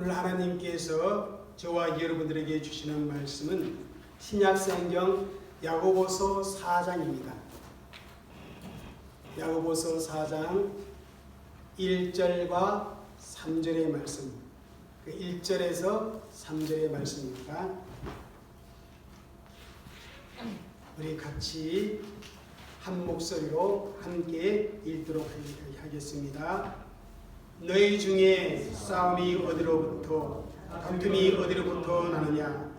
오늘 하나님께서 저와 여러분들에게 주시는 말씀은 신약성경 야고보서 4장입니다. 야고보서 4장 1절과 3절의 말씀, 1절에서 3절의 말씀입니다. 우리 같이 한 목소리로 함께 읽도록 하겠습니다. 너희 중에 싸움이 어디로부터 다툼이 어디로부터 나느냐?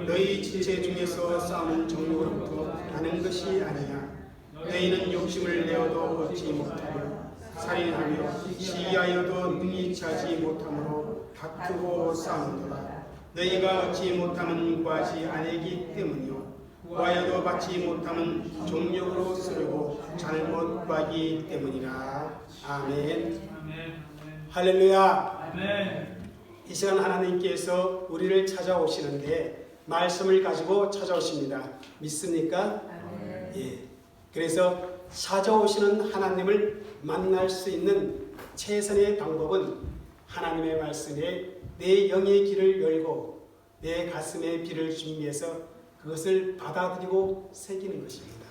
너희 지체 중에서 싸우는 정욕으로부터 나는 것이 아니냐? 너희는 욕심을 내어도 얻지 못하며 살인하며 시기하여도 능히 차지 못하므로 다투고 싸우노라. 너희가 얻지 못하면 구하지 아니기 때문이요 구하여도 받지 못하면 정욕으로 쓰려고 잘못 구하기 때문이라. 아멘. 할렐루야. 아멘. 이 시간 하나님께서 우리를 찾아오시는데 말씀을 가지고 찾아오십니다. 믿습니까? 예. 그래서 찾아오시는 하나님을 만날 수 있는 최선의 방법은 하나님의 말씀에 내 영의 길을 열고 내 가슴에 비를 준비해서 그것을 받아들이고 새기는 것입니다.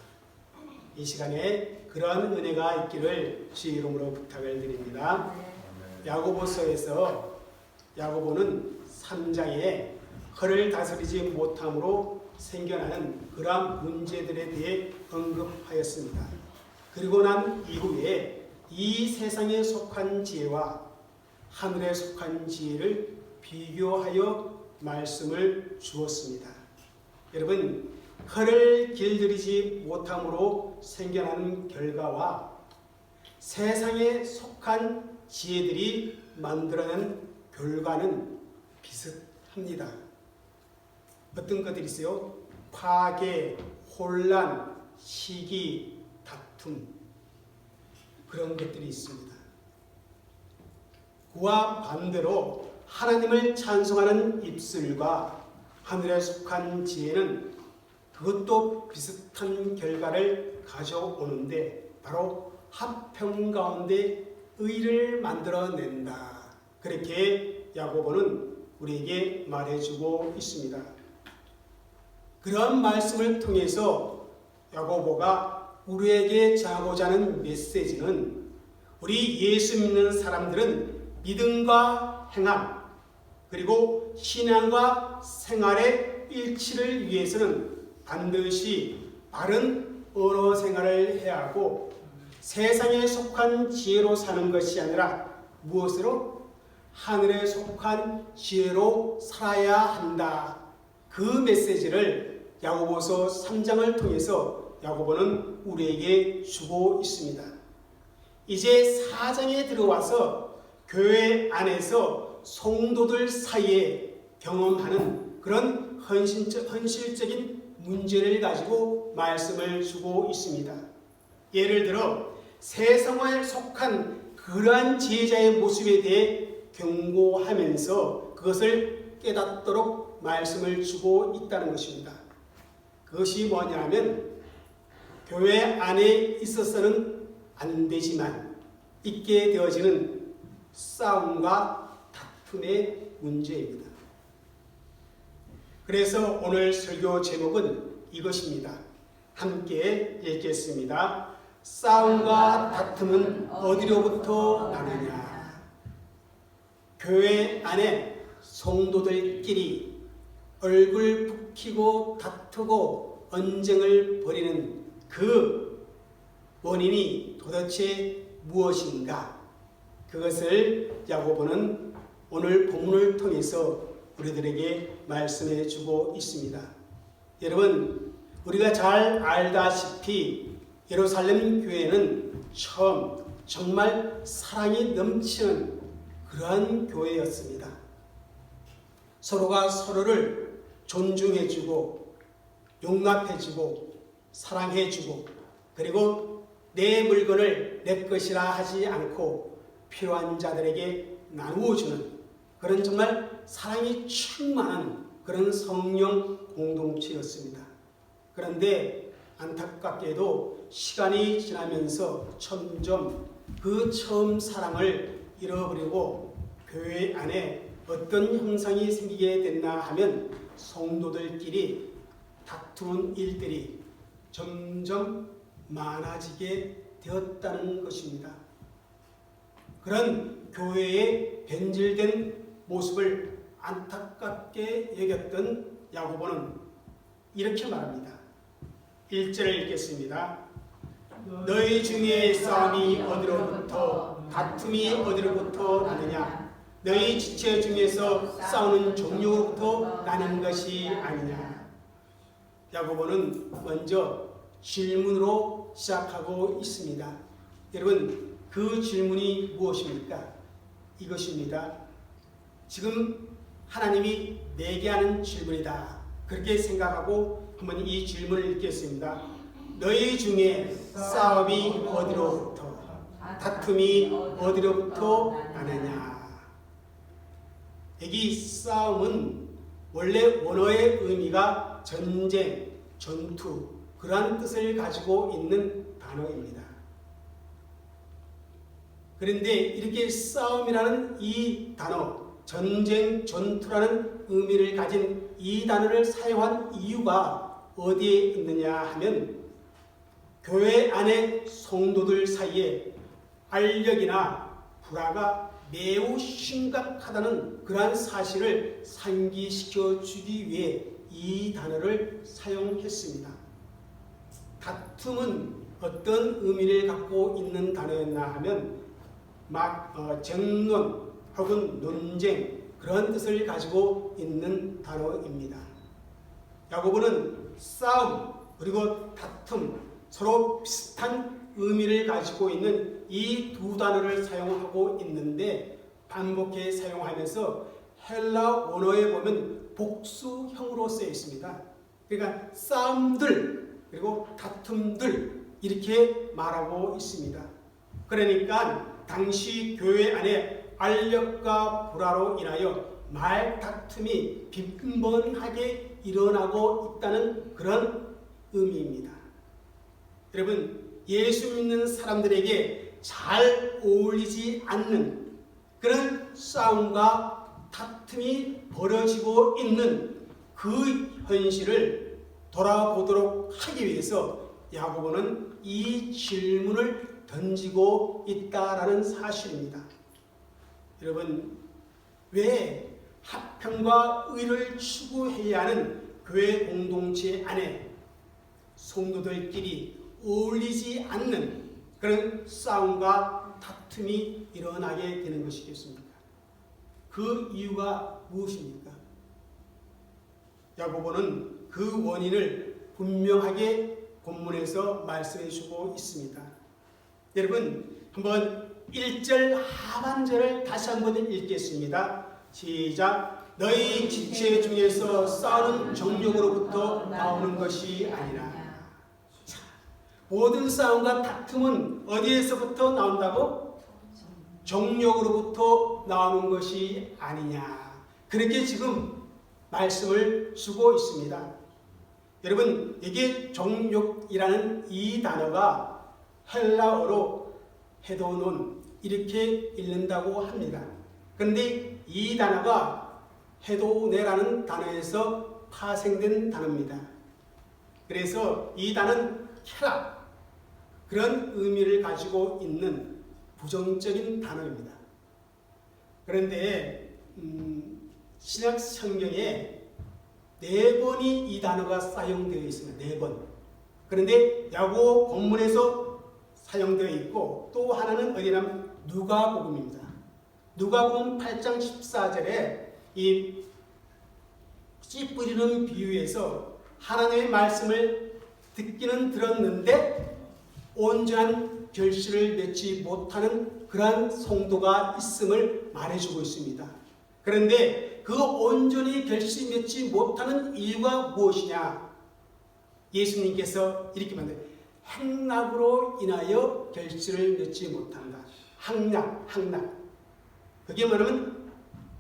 이 시간에 그러한 은혜가 있기를 주의 이름으로 부탁을 드립니다. 야고보서에서 야고보는 3장에 허를 다스리지 못함으로 생겨나는 그러한 문제들에 대해 언급하였습니다. 그리고 난 이후에 이 세상에 속한 지혜와 하늘에 속한 지혜를 비교하여 말씀을 주었습니다. 여러분, 허를 길들이지 못함으로 생겨나는 결과와 세상에 속한 지혜들이 만들어낸 결과는 비슷합니다. 어떤 것들이 있어요? 파괴, 혼란, 시기, 다툼, 그런 것들이 있습니다. 그와 반대로 하나님을 찬송하는 입술과 하늘에 속한 지혜는 그것도 비슷한 결과를 가져오는데 바로 합평 가운데 의를 만들어낸다. 그렇게 야고보는 우리에게 말해주고 있습니다. 그런 말씀을 통해서 야고보가 우리에게 전하고자 하는 메시지는 우리 예수 믿는 사람들은 믿음과 행함 그리고 신앙과 생활의 일치를 위해서는 반드시 바른 언어 생활을 해야 하고 세상에 속한 지혜로 사는 것이 아니라 무엇으로? 하늘에 속한 지혜로 살아야 한다. 그 메시지를 야고보서 3장을 통해서 야고보는 우리에게 주고 있습니다. 이제 4장에 들어와서 교회 안에서 성도들 사이에 경험하는 그런 현실적인 문제를 가지고 말씀을 주고 있습니다. 예를 들어 세상에 속한 그러한 지혜자의 모습에 대해 경고하면서 그것을 깨닫도록 말씀을 주고 있다는 것입니다. 그것이 뭐냐면 교회 안에 있어서는 안 되지만 있게 되어지는 싸움과 다툼의 문제입니다. 그래서 오늘 설교 제목은 이것입니다. 함께 읽겠습니다. 싸움과 다툼은 어디로부터 나느냐? 교회 안에 성도들끼리 얼굴 붉히고 다투고 언쟁을 벌이는 그 원인이 도대체 무엇인가? 그것을 야고보는 오늘 본문을 통해서 우리들에게 말씀해 주고 있습니다. 여러분, 우리가 잘 알다시피 예루살렘 교회는 처음 정말 사랑이 넘치는 그러한 교회였습니다. 서로가 서로를 존중해주고 용납해주고 사랑해주고 그리고 내 물건을 내 것이라 하지 않고 필요한 자들에게 나누어주는 그런 정말 사랑이 충만한 그런 성령 공동체였습니다. 그런데 안타깝게도 시간이 지나면서 점점 그 처음 사랑을 잃어버리고 교회 안에 어떤 형상이 생기게 됐나 하면 성도들끼리 다투는 일들이 점점 많아지게 되었다는 것입니다. 그런 교회의 변질된 모습을 안타깝게 여겼던 야고보는 이렇게 말합니다. 1절을 읽겠습니다. 너희 중에 싸움이 어디로부터 다툼이 어디로부터 나느냐? 너희 지체 중에서 싸우는 종류로부터 나는 것이 아니냐? 야고보는 먼저 질문으로 시작하고 있습니다. 여러분, 그 질문이 무엇입니까? 이것입니다. 지금 하나님이 내게 하는 질문이다. 그렇게 생각하고 한번 이 질문을 읽겠습니다. 너희 중에 싸움이 어디로부터, 다툼이 어디로부터 나느냐? 여기 싸움은 원래 원어의 의미가 전쟁, 전투, 그러한 뜻을 가지고 있는 단어입니다. 그런데 이렇게 싸움이라는 이 단어, 전쟁, 전투라는 의미를 가진 이 단어를 사용한 이유가 어디에 있느냐 하면 교회 안의 성도들 사이에 알력이나 불화가 매우 심각하다는 그러한 사실을 상기시켜 주기 위해 이 단어를 사용했습니다. 다툼은 어떤 의미를 갖고 있는 단어였나 하면 정론 혹은 논쟁 그런 뜻을 가지고 있는 단어입니다. 야고보는 싸움 그리고 다툼 서로 비슷한 의미를 가지고 있는 이 두 단어를 사용하고 있는데 반복해 사용하면서 헬라 원어에 보면 복수형으로 쓰여 있습니다. 그러니까 싸움들 그리고 다툼들 이렇게 말하고 있습니다. 그러니까 당시 교회 안에 알력과 불화로 인하여 말다툼이 빈번하게 일어나고 있다는 그런 의미입니다. 여러분, 예수 믿는 사람들에게 잘 어울리지 않는 그런 싸움과 다툼이 벌어지고 있는 그 현실을 돌아보도록 하기 위해서 야고보는 이 질문을 던지고 있다라는 사실입니다. 여러분, 왜 화평과 의를 추구해야 하는 교회 공동체 안에 성도들끼리 어울리지 않는 그런 싸움과 다툼이 일어나게 되는 것이겠습니까? 그 이유가 무엇입니까? 야고보는 그 원인을 분명하게 본문에서 말씀해 주고 있습니다. 여러분, 한번 1절 하반절을 다시 한번 읽겠습니다. 시작. 너희 지체 중에서 싸우는 정욕으로부터 나오는 것이 아니라. 자, 모든 싸움과 다툼은 어디에서부터 나온다고? 정욕으로부터 나오는 것이 아니냐. 그렇게 지금 말씀을 주고 있습니다. 여러분, 이게 정욕이라는 이 단어가 헬라어로 헤도논 이렇게 읽는다고 합니다. 그런데 이 단어가 헤도네라는 단어에서 파생된 단어입니다. 그래서 이 단어는 쾌락 그런 의미를 가지고 있는 부정적인 단어입니다. 그런데 신약 성경에 4번이 이 단어가 사용되어 있습니다. 4번. 그런데 야고보 본문에서 사용되어 있고 또 하나는 어디냐면 누가복음입니다. 누가복음 8장 14절에 이 씨 뿌리는 비유에서 하나님의 말씀을 듣기는 들었는데 온전한 결실을 맺지 못하는 그러한 성도가 있음을 말해주고 있습니다. 그런데 그 온전히 결실 맺지 못하는 이유가 무엇이냐? 예수님께서 이렇게 말해요. 행락으로 인하여 결실을 맺지 못한다. 항락. 그게 뭐냐면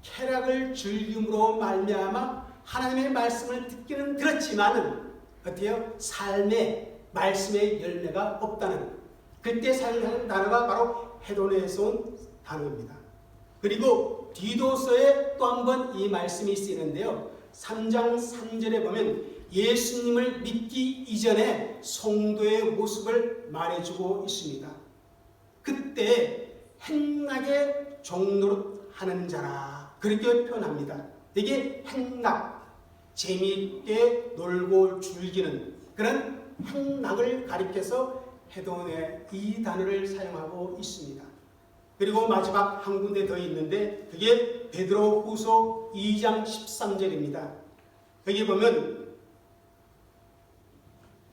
쾌락을 즐김으로 말미암아 하나님의 말씀을 듣기는 들었지만은 어때요? 삶의 말씀의 열매가 없다는 그때 사용하는 단어가 바로 헤도네에서 온 단어입니다. 그리고 디도서에 또 한 번 이 말씀이 쓰이는데요. 3장 3절에 보면 예수님을 믿기 이전에 성도의 모습을 말해주고 있습니다. 그때 행락의 종노릇하는 자라 그렇게 표현합니다. 이게 행락, 재미있게 놀고 즐기는 그런 행락을 가리켜서 헤도네 이 단어를 사용하고 있습니다. 그리고 마지막 한 군데 더 있는데 그게 베드로후서 2장 13절입니다. 여기 보면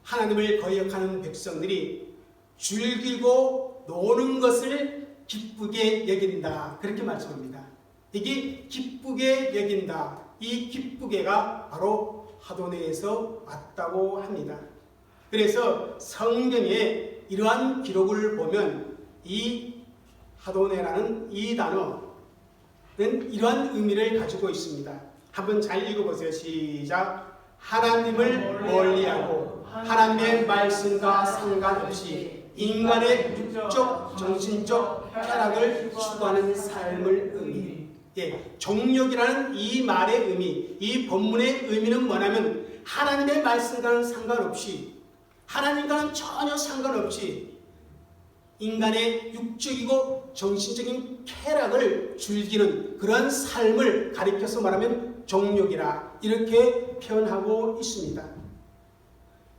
하나님을 거역하는 백성들이 즐기고 노는 것을 기쁘게 여긴다 그렇게 말씀합니다. 이게 기쁘게 여긴다. 이 기쁘게가 바로 하도네에서 왔다고 합니다. 그래서 성경에 이러한 기록을 보면 이 하도네라는 이 단어는 이러한 의미를 가지고 있습니다. 한번 잘 읽어보세요. 시작. 하나님을 멀리하고 하나님의 말씀과 상관없이 인간의 육적, 정신적 쾌락을 추구하는 삶을 의미. 정욕이라는 이 말의 의미, 이 본문의 의미는 뭐냐면 하나님의 말씀과는 상관없이, 하나님과는 전혀 상관없이 인간의 육적이고 정신적인 쾌락을 즐기는 그런 삶을 가리켜서 말하면 정욕이라 이렇게 표현하고 있습니다.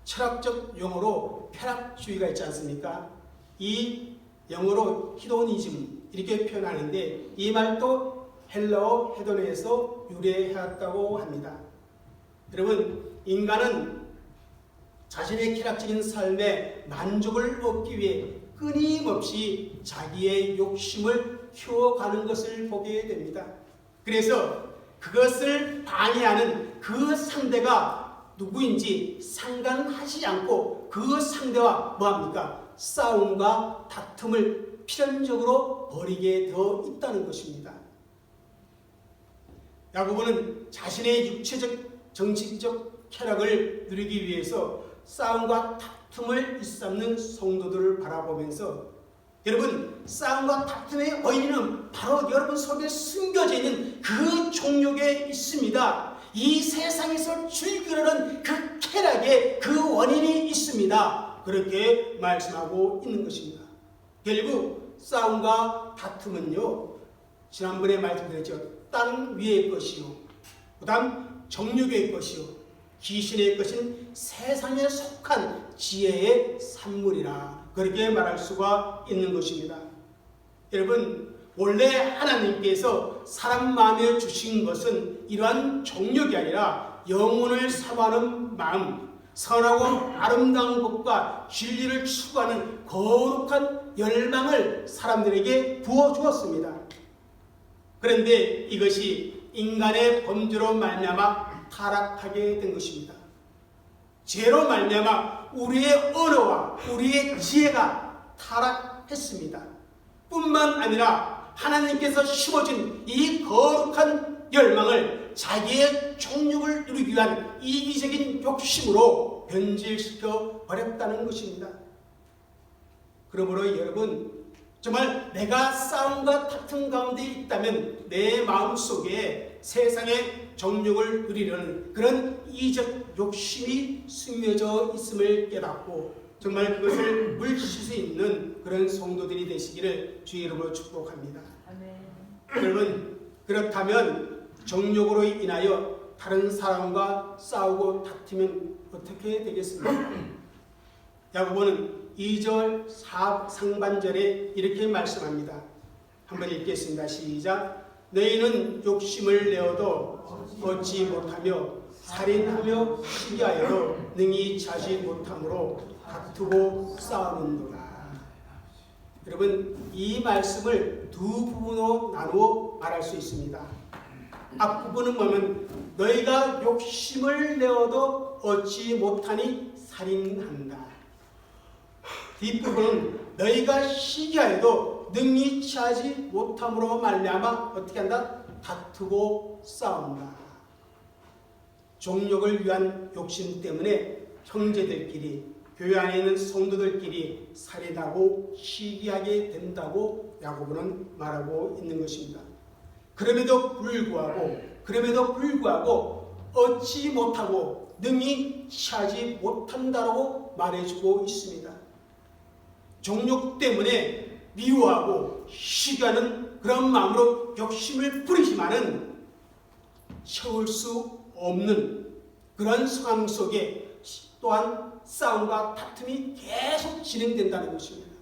철학적 용어로 쾌락주의가 있지 않습니까? 이 영어로 히도니즘 이렇게 표현하는데 이 말도 헬라어 헤도네에서 유래해왔다고 합니다. 여러분, 인간은 자신의 쾌락적인 삶에 만족을 얻기 위해 끊임없이 자기의 욕심을 키워가는 것을 보게 됩니다. 그래서 그것을 방해하는 그 상대가 누구인지 상관하지 않고 그 상대와 뭐합니까? 싸움과 다툼을 필연적으로 벌이게 되어 있다는 것입니다. 야고보는 자신의 육체적, 정신적 쾌락을 누리기 위해서 싸움과 다툼을 일삼는 성도들을 바라보면서 여러분, 싸움과 다툼의 원인은 바로 여러분 속에 숨겨져 있는 그 종욕에 있습니다. 이 세상에서 즐기려는 그 쾌락에 그 원인이 있습니다. 그렇게 말씀하고 있는 것입니다. 결국 싸움과 다툼은요, 지난번에 말씀드렸죠. 땅 위의 것이요, 그 다음 정욕의 것이요, 귀신의 것인 세상에 속한 지혜의 산물이라 그렇게 말할 수가 있는 것입니다. 여러분, 원래 하나님께서 사람 마음에 주신 것은 이러한 정욕이 아니라 영혼을 사모하는 마음, 선하고 아름다운 것과 진리를 추구하는 거룩한 열망을 사람들에게 부어주었습니다. 그런데 이것이 인간의 범죄로 말미암아 타락하게 된 것입니다. 죄로 말미암아 우리의 언어와 우리의 지혜가 타락했습니다. 뿐만 아니라 하나님께서 심어진 이 거룩한 열망을 자기의 정욕을 이루기 위한 이기적인 욕심으로 변질시켜 버렸다는 것입니다. 그러므로 여러분, 정말 내가 싸움과 다툼 가운데 있다면 내 마음속에 세상의 정욕을 누리려는 그런 이적 욕심이 스며져 있음을 깨닫고 정말 그것을 물리칠 수 있는 그런 성도들이 되시기를 주의 이름으로 축복합니다. 아멘. 여러분, 그렇다면 정욕으로 인하여 다른 사람과 싸우고 다투면 어떻게 되겠습니까? 야고보는 2절 상반절에 이렇게 말씀합니다. 한번 읽겠습니다. 시작. 너희는 욕심을 내어도 얻지 못하며 살인하며 시기하여도 능히 차지 못함으로 다투고 싸우는도다. 여러분, 이 말씀을 두 부분으로 나누어 말할 수 있습니다. 앞부분은 뭐냐면 너희가 욕심을 내어도 얻지 못하니 살인한다. 뒷부분은 너희가 시기하여도 능히 취하지 못함으로 말미암아 어떻게 한다? 다투고 싸운다. 종욕을 위한 욕심 때문에 형제들끼리, 교회 안에 있는 성도들끼리 살인하고 시기하게 된다고 야고보는 말하고 있는 것입니다. 그럼에도 불구하고 얻지 못하고 능히 취하지 못한다라고 말해주고 있습니다. 정욕 때문에 미워하고 시기하는 그런 마음으로 욕심을 부리지만은 채울 수 없는 그런 상황 속에 또한 싸움과 다툼이 계속 진행된다는 것입니다.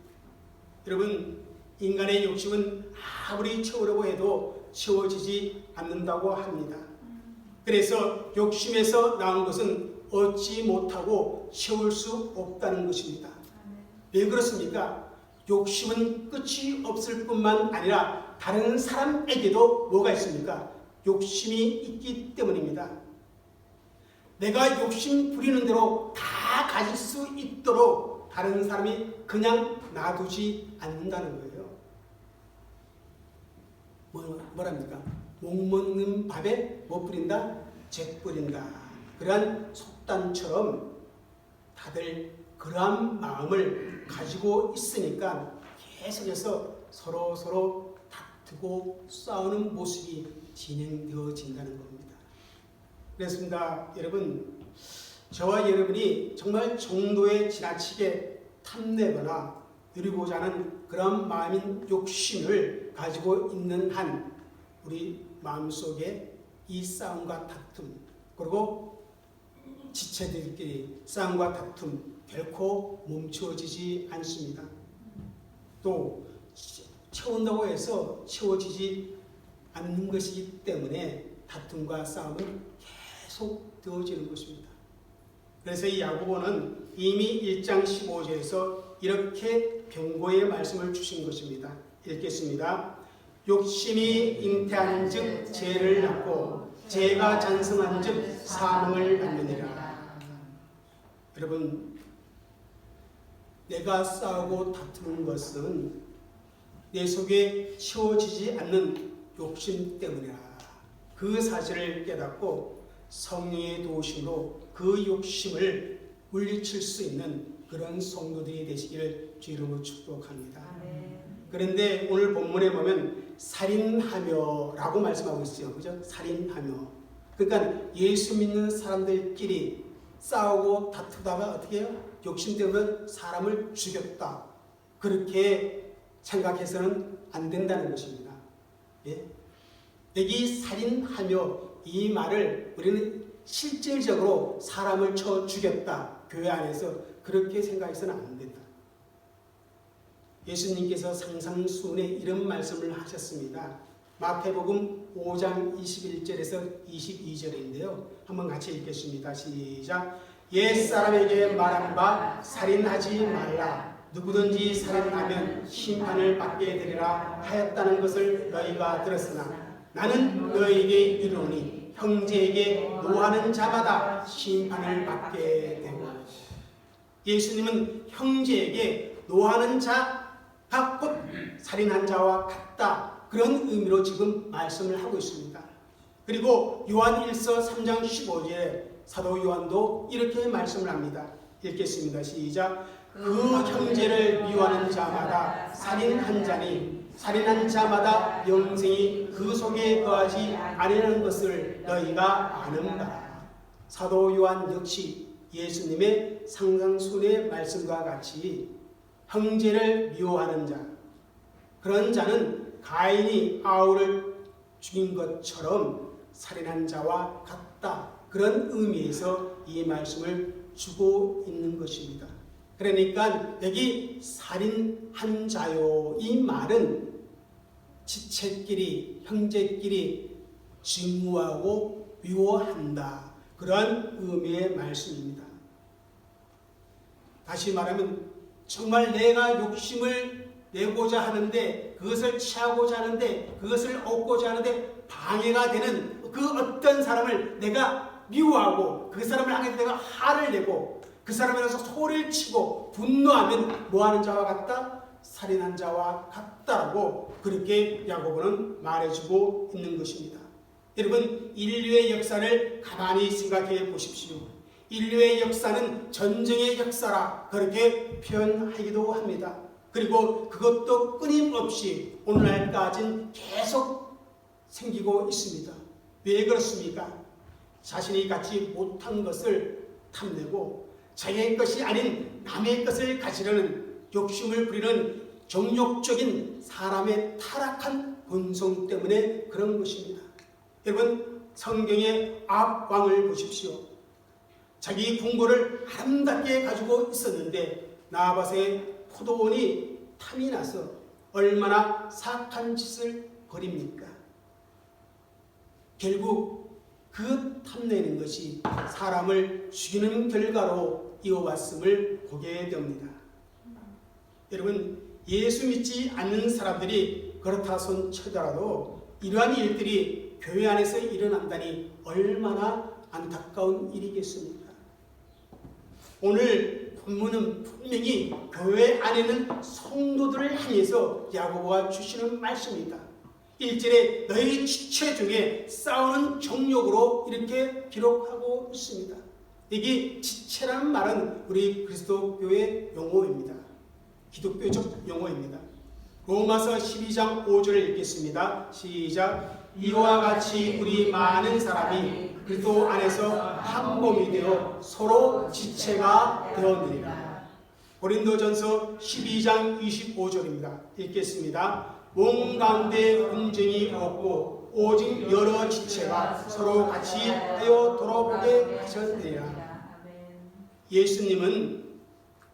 여러분, 인간의 욕심은 아무리 채우려고 해도 채워지지 않는다고 합니다. 그래서 욕심에서 나온 것은 얻지 못하고 채울 수 없다는 것입니다. 왜 그렇습니까? 욕심은 끝이 없을 뿐만 아니라 다른 사람에게도 뭐가 있습니까? 욕심이 있기 때문입니다. 내가 욕심 부리는 대로 다 가질 수 있도록 다른 사람이 그냥 놔두지 않는다는 거예요. 뭐랍니까? 목 먹는 밥에 뭐 뿌린다? 재 뿌린다. 그러한 속단처럼 다들 그러한 마음을 가지고 있으니까 계속해서 서로 다투고 싸우는 모습이 진행되어진다는 겁니다. 그렇습니다. 여러분, 저와 여러분이 정말 정도에 지나치게 탐내거나 누리고자 하는 그런 마음인 욕심을 가지고 있는 한 우리 마음속에 이 싸움과 다툼, 그리고 지체들끼리 싸움과 다툼 결코 멈추어지지 않습니다. 또 채운다고 해서 채워지지 않는 것이기 때문에 다툼과 싸움은 계속 되어지는 것입니다. 그래서 이 야고보는 이미 1장 15절에서 이렇게 경고의 말씀을 주신 것입니다. 읽겠습니다. 욕심이 잉태한 즉 죄를 낳고 죄가 잔성한 즉 사망을 낳느니라. 여러분, 내가 싸우고 다투는 것은 내 속에 채워지지 않는 욕심 때문이라. 그 사실을 깨닫고 성령의 도우심으로 그 욕심을 물리칠 수 있는 그런 성도들이 되시기를 주 이름으로 축복합니다. 그런데 오늘 본문에 보면 살인하며 라고 말씀하고 있어요. 그죠? 살인하며. 그러니까 예수 믿는 사람들끼리 싸우고 다투다가 어떻게 해요? 욕심 때문에 사람을 죽였다. 그렇게 생각해서는 안 된다는 것입니다. 예? 여기 살인하며 이 말을 우리는 실질적으로 사람을 쳐 죽였다. 교회 안에서 그렇게 생각해서는 안 된다. 예수님께서 상상수훈에 이런 말씀을 하셨습니다. 마태복음 5장 21절에서 22절인데요. 한번 같이 읽겠습니다. 시작. 옛사람에게 말한 바 살인하지 말라. 누구든지 살인하면 심판을 받게 되리라 하였다는 것을 너희가 들었으나 나는 너희에게 이르노니 형제에게 노하는 자마다 심판을 받게 되고. 예수님은 형제에게 노하는 자가 곧 살인한 자와 같다. 그런 의미로 지금 말씀을 하고 있습니다. 그리고 요한 1서 3장 15절에 사도 요한도 이렇게 말씀을 합니다. 읽겠습니다. 시작. 그 형제를 미워하는 자마다 살인한 자니 살인한 자마다 영생이 그 속에 거하지 아니하는 것을 너희가 아는가. 사도 요한 역시 예수님의 상상순의 말씀과 같이 형제를 미워하는 자, 그런 자는 가인이 아울을 죽인 것처럼 살인한 자와 같다. 그런 의미에서 이 말씀을 주고 있는 것입니다. 그러니까 여기 살인한 자요, 이 말은 지체끼리 형제끼리 증오하고 미워한다. 그러한 의미의 말씀입니다. 다시 말하면 정말 내가 욕심을 내고자 하는데 그것을 취하고자 하는데 그것을 얻고자 하는데 방해가 되는 그 어떤 사람을 내가 미워하고 그 사람을 향해 내가 화를 내고 그 사람에 대해서 소리를 치고 분노하면 뭐하는 자와 같다? 살인한 자와 같다라고 그렇게 야고보는 말해주고 있는 것입니다. 여러분, 인류의 역사를 가만히 생각해 보십시오. 인류의 역사는 전쟁의 역사라 그렇게 표현하기도 합니다. 그리고 그것도 끊임없이 오늘날까지는 계속 생기고 있습니다. 왜 그렇습니까? 자신이 갖지 못한 것을 탐내고 자기의 것이 아닌 남의 것을 가지려는 욕심을 부리는 정욕적인 사람의 타락한 본성 때문에 그런 것입니다. 여러분, 성경의 악왕을 보십시오. 자기 궁궐을 아름답게 가지고 있었는데 나밧의 포도원이 탐이 나서 얼마나 사악한 짓을 벌입니까? 결국 그 탐내는 것이 사람을 죽이는 결과로 이어왔음을 보게 됩니다. 여러분, 예수 믿지 않는 사람들이 그렇다 손 쳐더라도 이러한 일들이 교회 안에서 일어난다니 얼마나 안타까운 일이겠습니까? 오늘 본문은 분명히 교회 안에는 성도들을 향해서 야고보가 주시는 말씀입니다. 1절에 너희 지체 중에 싸우는 정욕으로 이렇게 기록하고 있습니다. 여기 지체라는 말은 우리 그리스도교의 용어입니다. 기독교적 용어입니다. 로마서 12장 5절을 읽겠습니다. 시작. 이와 같이 우리 많은 사람이 그리스도 안에서 한 몸이 되어 서로 지체가 되었느니라. 고린도전서 12장 25절입니다. 읽겠습니다. 몸 가운데 분쟁이 없고 오직 여러 지체가 서로 같이 하여 돌아보게 하셨느니라. 예수님은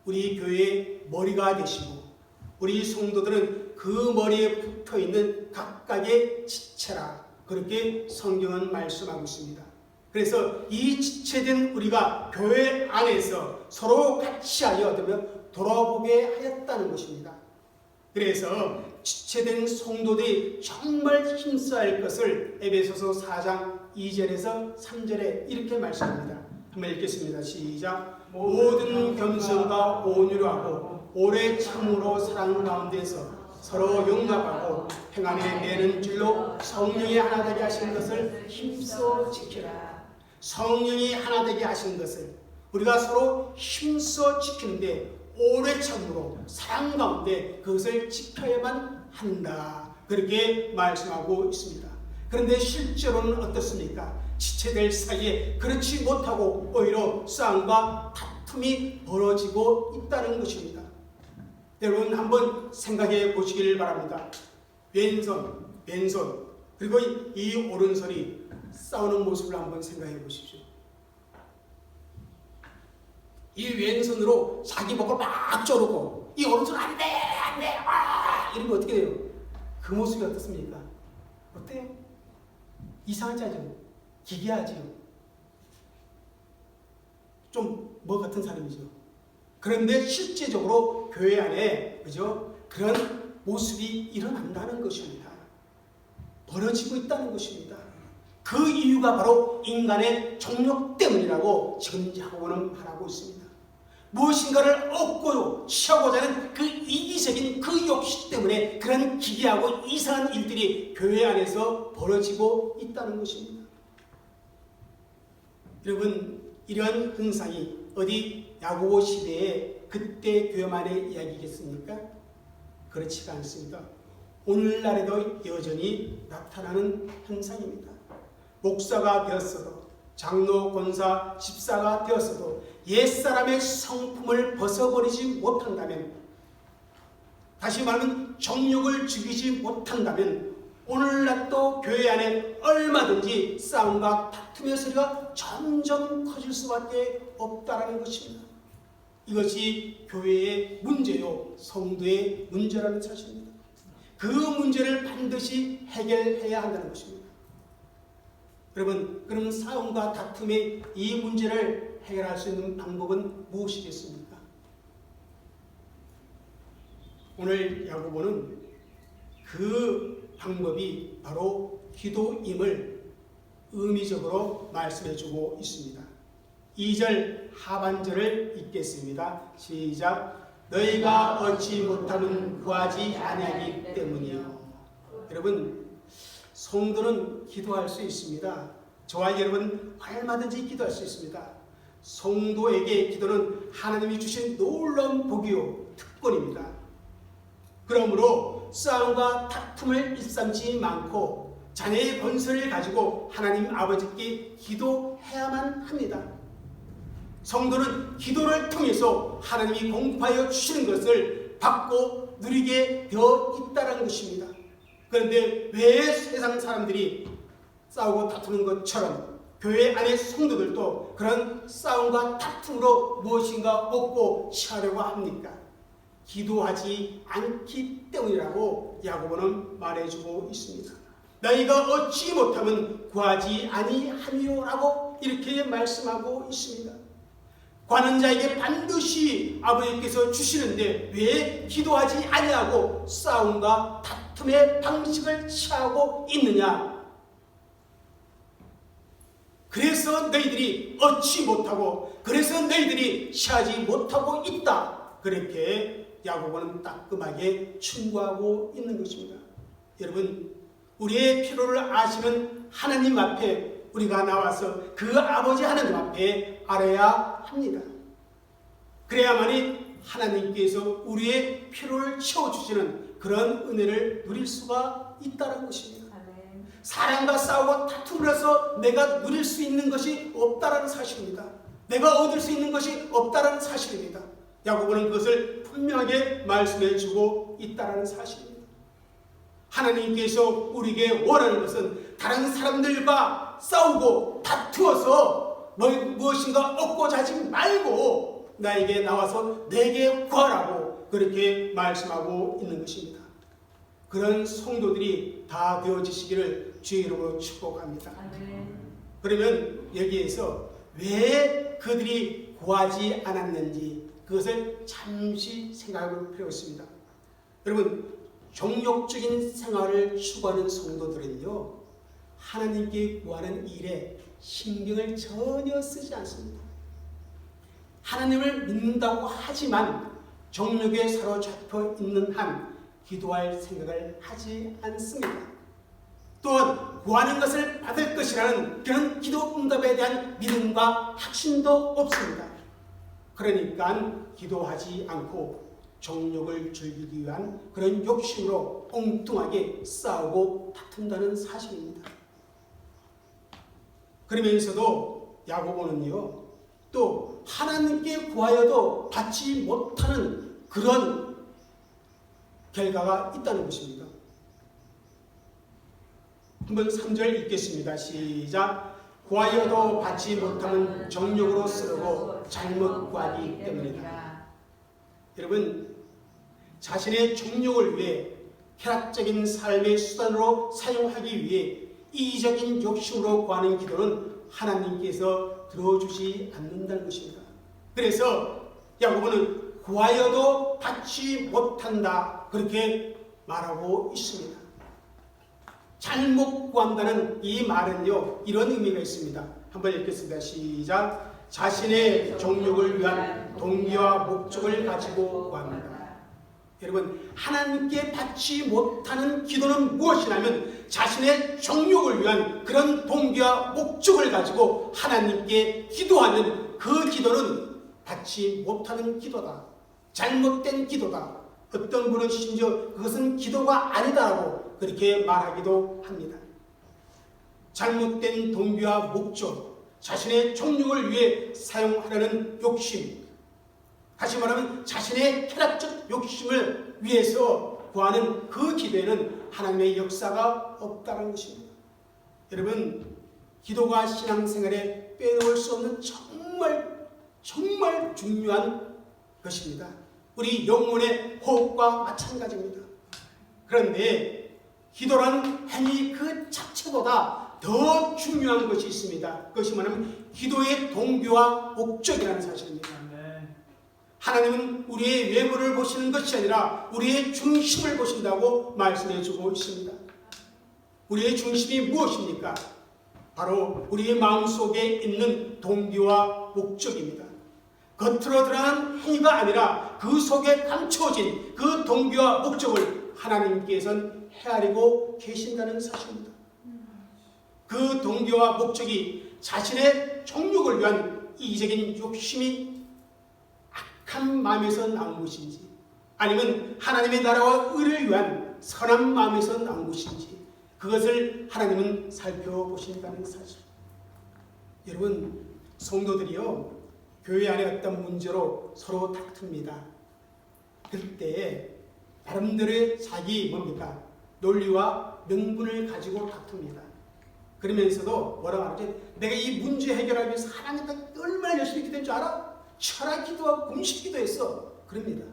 우리 교회의 머리가 되시고 우리 성도들은 그 머리에 붙어있는 각각의 지체라, 그렇게 성경은 말씀하고 있습니다. 그래서 이 지체된 우리가 교회 안에서 서로 같이 하여 돌아보게 하였다는 것입니다. 그래서 지체된 성도들이 정말 힘써야 할 것을 에베소서 4장 2절에서 3절에 이렇게 말씀합니다. 한번 읽겠습니다. 시작. 모든 겸손과 온유로 하고 오래 참으로 사랑 가운데서 서로 용납하고 평안에 매는 줄로 성령이 하나 되게 하신 것을 힘써 지키라. 성령이 하나 되게 하신 것을 우리가 서로 힘써 지키는데 오래 참으로 사랑 가운데 그것을 지켜야만 한다, 그렇게 말씀하고 있습니다. 그런데 실제로는 어떻습니까? 지체들 사이에 그렇지 못하고 오히려 싸움과 다툼이 벌어지고 있다는 것입니다. 여러분, 한번 생각해 보시길 바랍니다. 왼손, 왼손, 그리고 이 오른손이 싸우는 모습을 한번 생각해 보십시오. 이 왼손으로 자기 목을 막 조르고 이 오른손 안 돼, 안 돼, 이러면 어떻게 돼요? 그 모습이 어떻습니까? 어때요? 이상하지 않죠? 기괴하지요. 좀 뭐 같은 사람이죠. 그런데 실제적으로 교회 안에 그죠? 그런 모습이 일어난다는 것입니다. 벌어지고 있다는 것입니다. 그 이유가 바로 인간의 정욕 때문이라고 지금 야고보는 말하고 있습니다. 무엇인가를 얻고 취하고자 하는 그 이기적인 그 욕심 때문에 그런 기괴하고 이상한 일들이 교회 안에서 벌어지고 있다는 것입니다. 여러분, 이러한 현상이 어디 야고보 시대의 그때 교회만의 이야기겠습니까? 그렇지가 않습니다. 오늘날에도 여전히 나타나는 현상입니다. 목사가 되었어도 장로, 권사, 집사가 되었어도 옛사람의 성품을 벗어버리지 못한다면, 다시 말하면 정욕을 죽이지 못한다면 오늘날도 교회 안에 얼마든지 싸움과 다툼의 소리가 점점 커질 수밖에 없다는 것입니다. 이것이 교회의 문제요, 성도의 문제라는 사실입니다. 그 문제를 반드시 해결해야 한다는 것입니다. 여러분, 그럼 싸움과 다툼의 이 문제를 해결할 수 있는 방법은 무엇이겠습니까? 오늘 야고보는 그 방법이 바로 기도임을 의미적으로 말씀해주고 있습니다. 2절 하반절을 읽겠습니다. 시작. 너희가 얻지 못하면 구하지 아니하기 때문이요. 여러분, 성도는 기도할 수 있습니다. 저와 여러분 얼마든지 기도할 수 있습니다. 성도에게 기도는 하나님이 주신 놀라운 복이요, 특권입니다. 그러므로 싸움과 다툼을 일삼지 않고 자녀의 건설을 가지고 하나님 아버지께 기도해야만 합니다. 성도는 기도를 통해서 하나님이 공급하여 주시는 것을 받고 누리게 되어 있다는 것입니다. 그런데 왜 세상 사람들이 싸우고 다투는 것처럼 교회 안의 성도들도 그런 싸움과 다툼으로 무엇인가 얻고 취하려고 합니까? 기도하지 않기 때문이라고 야고보는 말해주고 있습니다. 너희가 얻지 못하면 구하지 아니하니요라고 이렇게 말씀하고 있습니다. 구하는 자에게 반드시 아버지께서 주시는데 왜 기도하지 아니하고 싸움과 다툼의 방식을 취하고 있느냐? 그래서 너희들이 얻지 못하고 그래서 너희들이 취하지 못하고 있다. 그렇게 야고보는 따끔하게 충고하고 있는 것입니다. 여러분, 우리의 필요를 아시는 하나님 앞에 우리가 나와서 그 아버지 하나님 앞에 알아야 합니다. 그래야만이 하나님께서 우리의 필요를 채워주시는 그런 은혜를 누릴 수가 있다는 것입니다. 사람과 싸우고 다툼을 해서 내가 누릴 수 있는 것이 없다는 사실입니다. 내가 얻을 수 있는 것이 없다는 사실입니다. 야고보는 그것을 분명하게 말씀해 주고 있다는 사실입니다. 하나님께서 우리에게 원하는 것은 다른 사람들과 싸우고 다투어서 무엇인가 얻고자 하지 말고 나에게 나와서 내게 구하라고 그렇게 말씀하고 있는 것입니다. 그런 성도들이 다 되어지시기를 주의 이름으로 축복합니다. 그러면 여기에서 왜 그들이 구하지 않았는지 그것을 잠시 생각해 필요가 있습니다. 여러분, 종욕적인 생활을 추구하는 성도들은요, 하나님께 구하는 일에 신경을 전혀 쓰지 않습니다. 하나님을 믿는다고 하지만 정욕에 사로잡혀 있는 한 기도할 생각을 하지 않습니다. 또한 구하는 것을 받을 것이라는 그런 기도 응답에 대한 믿음과 확신도 없습니다. 그러니까 기도하지 않고 정욕을 즐기기 위한 그런 욕심으로 엉뚱하게 싸우고 다툰다는 사실입니다. 그러면서도 야고보는요, 또 하나님께 구하여도 받지 못하는 그런 결과가 있다는 것입니다. 한번 3절 읽겠습니다. 시작. 구하여도 받지 못하면 정욕으로 쓰르고 잘못 구하기 때문이다. 여러분, 자신의 정욕을 위해 쾌락적인 삶의 수단으로 사용하기 위해 이기적인 욕심으로 구하는 기도는 하나님께서 들어주지 않는다는 것입니다. 그래서 야고보는 구하여도 받지 못한다 그렇게 말하고 있습니다. 잘못 구한다는 이 말은요, 이런 의미가 있습니다. 한번 읽겠습니다. 시작. 자신의 정욕을 위한 동기와 목적을 가지고 구합니다. 여러분, 하나님께 받지 못하는 기도는 무엇이냐면 자신의 정욕을 위한 그런 동기와 목적을 가지고 하나님께 기도하는 그 기도는 받지 못하는 기도다. 잘못된 기도다. 어떤 분은 심지어 그것은 기도가 아니다라고 그렇게 말하기도 합니다. 잘못된 동기와 목적, 자신의 정욕을 위해 사용하려는 욕심, 다시 말하면 자신의 쾌락적 욕심을 위해서 구하는 그 기도에는 하나님의 역사가 없다는 것입니다. 여러분, 기도가 신앙생활에 빼놓을 수 없는 정말 중요한 것입니다. 우리 영혼의 호흡과 마찬가지입니다. 그런데 기도라는 행위 그 자체보다 더 중요한 것이 있습니다. 그것이 뭐냐면 기도의 동기와 목적이라는 사실입니다. 하나님은 우리의 외모를 보시는 것이 아니라 우리의 중심을 보신다고 말씀해 주고 있습니다. 우리의 중심이 무엇입니까? 바로 우리의 마음속에 있는 동기와 목적입니다. 겉으로 드러난 행위가 아니라 그 속에 감춰진 그 동기와 목적을 하나님께서는 헤아리고 계신다는 사실입니다. 그 동기와 목적이 자신의 정욕을 위한 이기적인 욕심이 악한 마음에서 나온 것인지, 아니면 하나님의 나라와 의를 위한 선한 마음에서 나온 것인지, 그것을 하나님은 살펴보신다는 사실. 여러분, 성도들이요, 교회 안에 어떤 문제로 서로 다툽니다. 그때 나름대로의 자기 뭡니까? 논리와 명분을 가지고 다툽니다. 그러면서도 뭐라고 하지? 내가 이 문제 해결하기 위해서 하나님께 얼마나 열심히 기도한 줄 알아? 철학 기도하고 금식 기도했어. 그럽니다.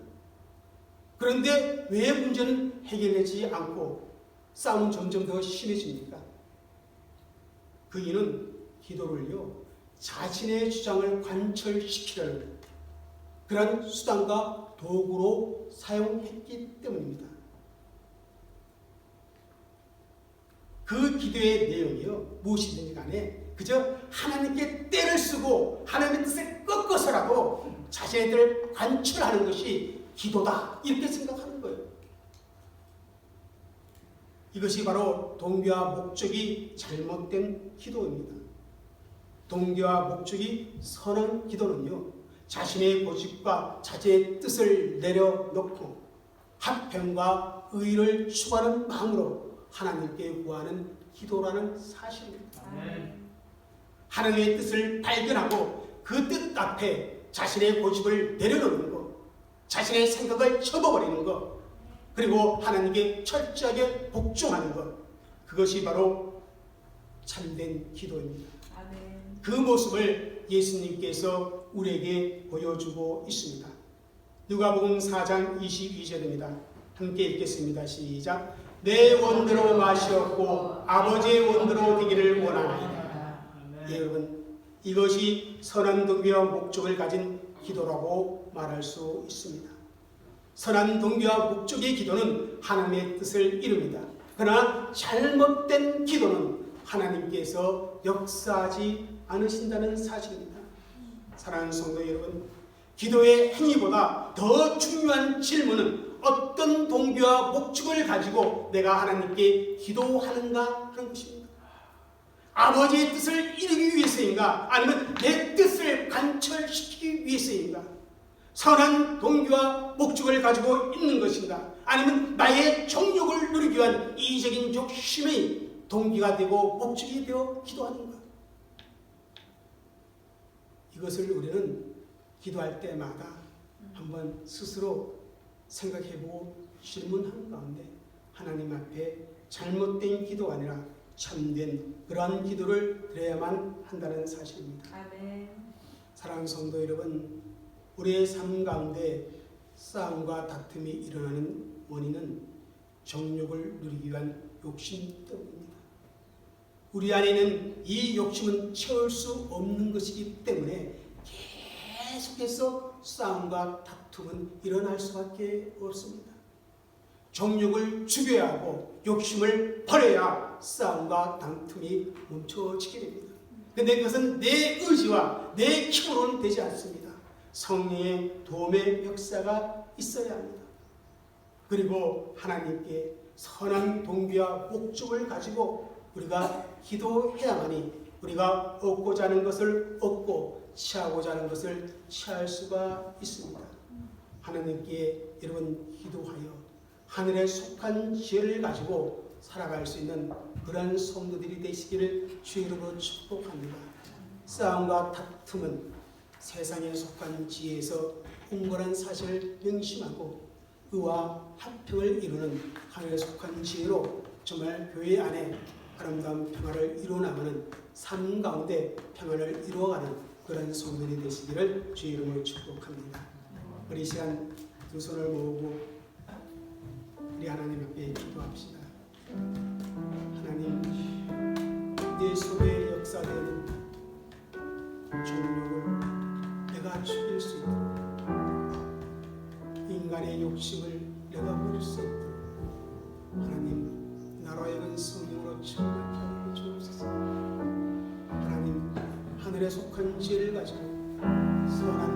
그런데 왜 문제는 해결되지 않고 싸움은 점점 더 심해집니까? 그 이유는 기도를요, 자신의 주장을 관철시키려는 그런 수단과 도구로 사용했기 때문입니다. 그 기도의 내용이요, 무엇이든지 간에 그저 하나님께 때를 쓰고 하나님의 뜻에 꺾어서라도 자신의 뜻을 관철하는 것이 기도다, 이렇게 생각하는 거예요. 이것이 바로 동기와 목적이 잘못된 기도입니다. 동기와 목적이 선한 기도는요, 자신의 고집과 자신의 뜻을 내려놓고 화평과 의를 추구하는 마음으로 하나님께 구하는 기도라는 사실입니다. 하나님의 뜻을 발견하고 그 뜻 앞에 자신의 고집을 내려놓는 것, 자신의 생각을 접어버리는 것, 그리고 하나님께 철저하게 복종하는 것, 그것이 바로 참된 기도입니다. 그 모습을 예수님께서 우리에게 보여주고 있습니다. 누가복음 4장 22절입니다. 함께 읽겠습니다. 시작. 내 원대로 마시었고 아버지의 원대로 되기를 원하나이다. 예, 여러분, 이것이 선한 동기와 목적을 가진 기도라고 말할 수 있습니다. 선한 동기와 목적의 기도는 하나님의 뜻을 이룹니다. 그러나 잘못된 기도는 하나님께서 역사하지 않으신다는 사실입니다. 사랑하는 성도 여러분, 기도의 행위보다 더 중요한 질문은 어떤 동기와 목적을 가지고 내가 하나님께 기도하는가 하는 것입니다. 아버지의 뜻을 이루기 위해서인가? 아니면 내 뜻을 관철시키기 위해서인가? 선한 동기와 목적을 가지고 있는 것인가? 아니면 나의 정욕을 누리기 위한 이기적인 욕심의 동기가 되고 목적이 되어 기도하는가? 이것을 우리는 기도할 때마다 한번 스스로 생각해보고 질문하는 가운데 하나님 앞에 잘못된 기도가 아니라 참된 그러한 기도를 드려야만 한다는 사실입니다. 아멘. 사랑하는 성도 여러분, 우리의 삶 가운데 싸움과 다툼이 일어나는 원인은 정욕을 누리기 위한 욕심 때문입니다. 우리 안에는 이 욕심은 채울 수 없는 것이기 때문에 계속해서 싸움과 다툼은 일어날 수밖에 없습니다. 정욕을 죽여야 하고 욕심을 버려야 싸움과 다툼이 멈춰지게 됩니다. 그런데 그것은 내 의지와 내 힘으로는 되지 않습니다. 성령의 도움의 역사가 있어야 합니다. 그리고 하나님께 선한 동기와 목적을 가지고 우리가 기도해야만이 우리가 얻고자 하는 것을 얻고 취하고자 하는 것을 취할 수가 있습니다. 하나님께 여러분 기도하여 하늘에 속한 지혜를 가지고 살아갈 수 있는 그런 성도들이 되시기를 주의 이름으로 축복합니다. 싸움과 다툼은 세상에 속한 지혜에서 온 거란 사실을 명심하고 의와 화평을 이루는 하늘에 속한 지혜로 정말 교회 안에 아름다운 평화를 이루어나가는 삶 가운데 평화를 이루어가는 그런 성도들이 되시기를 주의 이름으로 축복합니다. 우리 시간 두 손을 모으고 우리 하나님 앞에 기도합시다. 하나님, 내 속에 역사되는 정욕을 내가 죽일 수 있도록 인간의 욕심을 내가 버릴 수 있도록 하나님, 나로 하여금 성령으로 충만케 하여 주옵소서. 하나님, 하늘에 속한 지혜를 가지고 선한